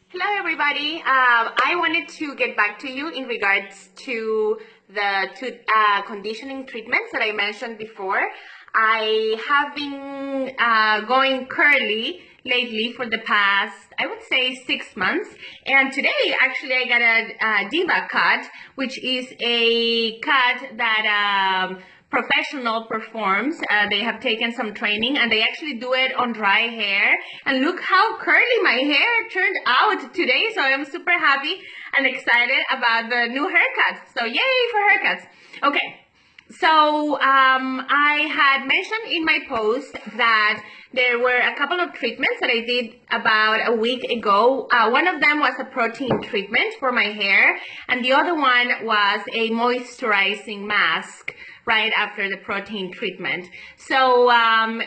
Hello, everybody. I wanted to get back to you in regards to the conditioning treatments that I mentioned before. I have been going curly lately for the past, I would say, 6 months. And today, actually, I got a Diva cut, which is a cut that professional performs. They have taken some training and they actually do it on dry hair. And look how curly my hair turned out today. So I'm super happy and excited about the new haircut. So yay for haircuts. Okay. So I had mentioned in my post that there were a couple of treatments that I did about a week ago. One of them was a protein treatment for my hair, and the other one was a moisturizing mask right after the protein treatment. So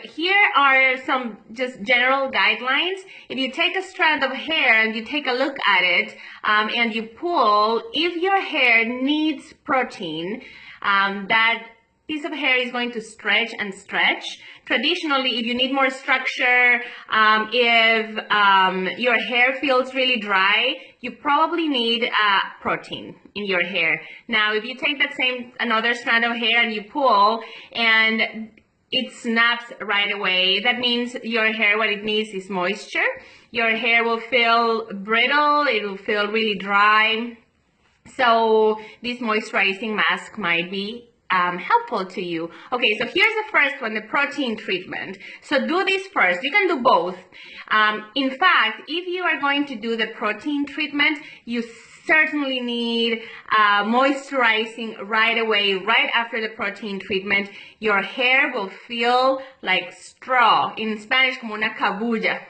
here are some just general guidelines. If you take a strand of hair and you take a look at it and you pull, if your hair needs protein, that piece of hair is going to stretch and stretch. Traditionally, if you need more structure, if your hair feels really dry, you probably need protein in your hair. Now, if you take that another strand of hair and you pull and it snaps right away, that means your hair, what it needs is moisture. Your hair will feel brittle, it will feel really dry. So this moisturizing mask might be helpful to you. Okay, so here's the first one, the protein treatment. So do this first. You can do both. In fact, if you are going to do the protein treatment, you certainly need moisturizing right away, right after the protein treatment. Your hair will feel like straw. In Spanish, como una cabulla.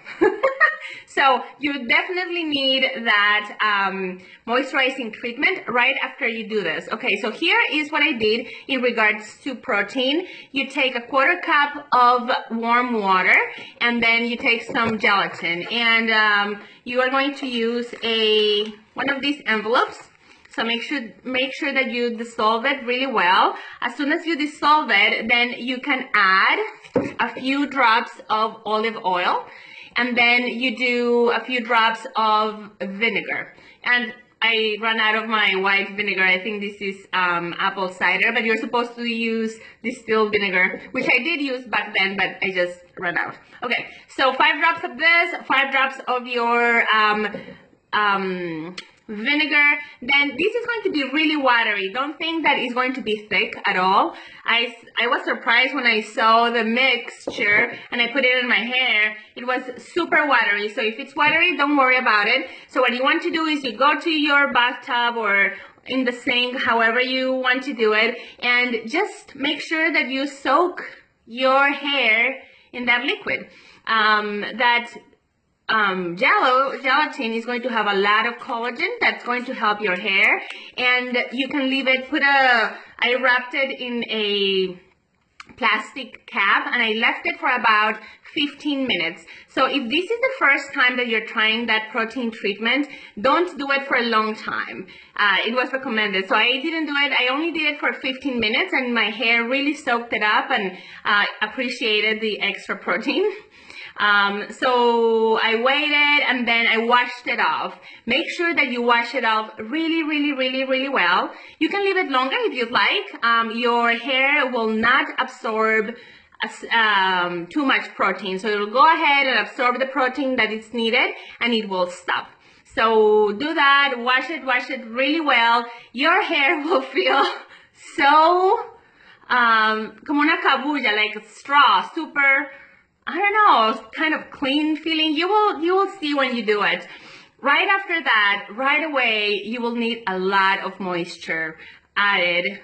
So you definitely need that moisturizing treatment right after you do this. Okay, so here is what I did in regards to protein. You take a 1/4 cup of warm water and then you take some gelatin, and you are going to use one of these envelopes. So make sure that you dissolve it really well. As soon as you dissolve it, then you can add a few drops of olive oil. And then you do a few drops of vinegar. And I ran out of my white vinegar. I think this is apple cider, but you're supposed to use distilled vinegar, which I did use back then, but I just ran out. Okay, so 5 drops of this, 5 drops of your vinegar. Then this is going to be really watery. Don't think that it's going to be thick at all. I was surprised when I saw the mixture and I put it in my hair. It was super watery. So if it's watery, don't worry about it. So what you want to do is you go to your bathtub or in the sink, however you want to do it, and just make sure that you soak your hair in that liquid. Gelatin is going to have a lot of collagen that's going to help your hair, and you can leave it, I wrapped it in a plastic cap and I left it for about 15 minutes. So if this is the first time that you're trying that protein treatment, don't do it for a long time. It was recommended. So I didn't do it. I only did it for 15 minutes and my hair really soaked it up and appreciated the extra protein. So I waited and then I washed it off. Make sure that you wash it off really well. You can leave it longer if you'd like. Your hair will not absorb too much protein. So it'll go ahead and absorb the protein that is needed and it will stop. So do that, wash it really well. Your hair will feel so como una cabulla, like a straw, super, I don't know, kind of clean feeling. You will see when you do it. Right after that, right away, you will need a lot of moisture added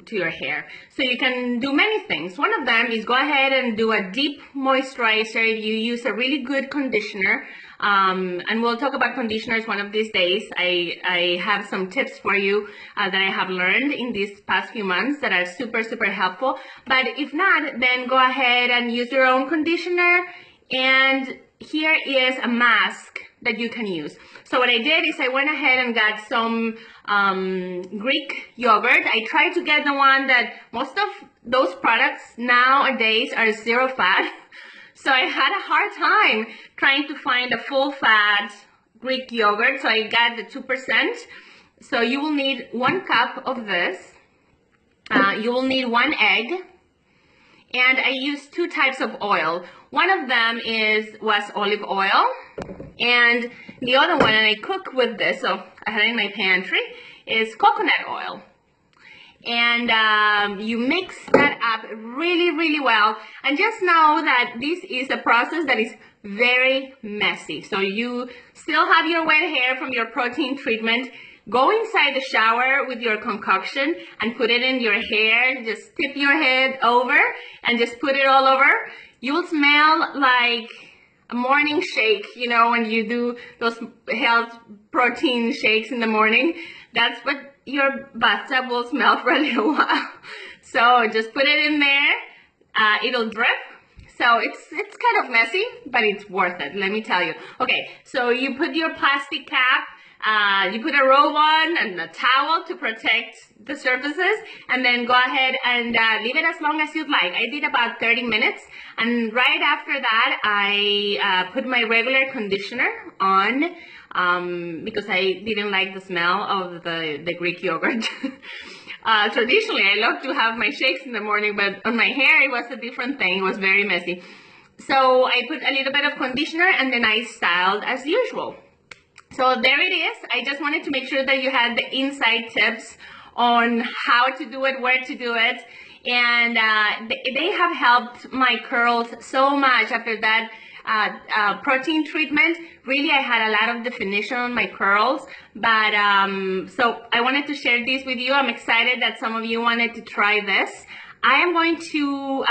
to your hair. So you can do many things. One of them is go ahead and do a deep moisturizer. You use a really good conditioner. And we'll talk about conditioners one of these days. I have some tips for you that I have learned in these past few months that are super helpful. But if not, then go ahead and use your own conditioner. And here is a mask that you can use. So what I did is I went ahead and got some Greek yogurt. I tried to get the one that most of those products nowadays are 0 fat. So I had a hard time trying to find a full fat Greek yogurt, so I got the 2%. So you will need 1 cup of this. You will need 1 egg. And I used 2 types of oil. One of them was olive oil. And the other one, and I cook with this, so I had it in my pantry, is coconut oil. And you mix that up really, really well. And just know that this is a process that is very messy. So you still have your wet hair from your protein treatment. Go inside the shower with your concoction and put it in your hair. Just tip your head over and just put it all over. You will smell like a morning shake, you know, when you do those health protein shakes in the morning. That's what your bathtub will smell for a little while. So just put it in there. It'll drip. So it's kind of messy, but it's worth it, let me tell you. Okay, so you put your plastic cap, you put a robe on and a towel to protect the surfaces, and then go ahead and leave it as long as you'd like. I did about 30 minutes, and right after that, I put my regular conditioner on because I didn't like the smell of the Greek yogurt. Traditionally, I love to have my shakes in the morning, but on my hair, it was a different thing. It was very messy. So I put a little bit of conditioner, and then I styled as usual. So there it is. I just wanted to make sure that you had the inside tips on how to do it, where to do it. And they have helped my curls so much after that protein treatment. Really, I had a lot of definition on my curls, but so I wanted to share this with you. I'm excited that some of you wanted to try this. I am going to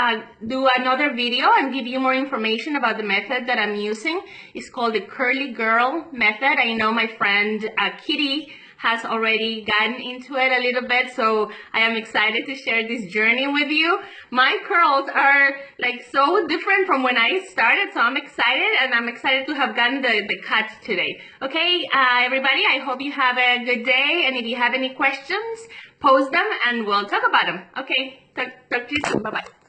do another video and give you more information about the method that I'm using. It's called the Curly Girl method. I know my friend Kitty has already gotten into it a little bit, so I am excited to share this journey with you. My curls are like so different from when I started, so I'm excited, and I'm excited to have gotten the cut today. Okay, everybody, I hope you have a good day, and if you have any questions, post them and we'll talk about them. Okay, talk to you soon. Bye-bye.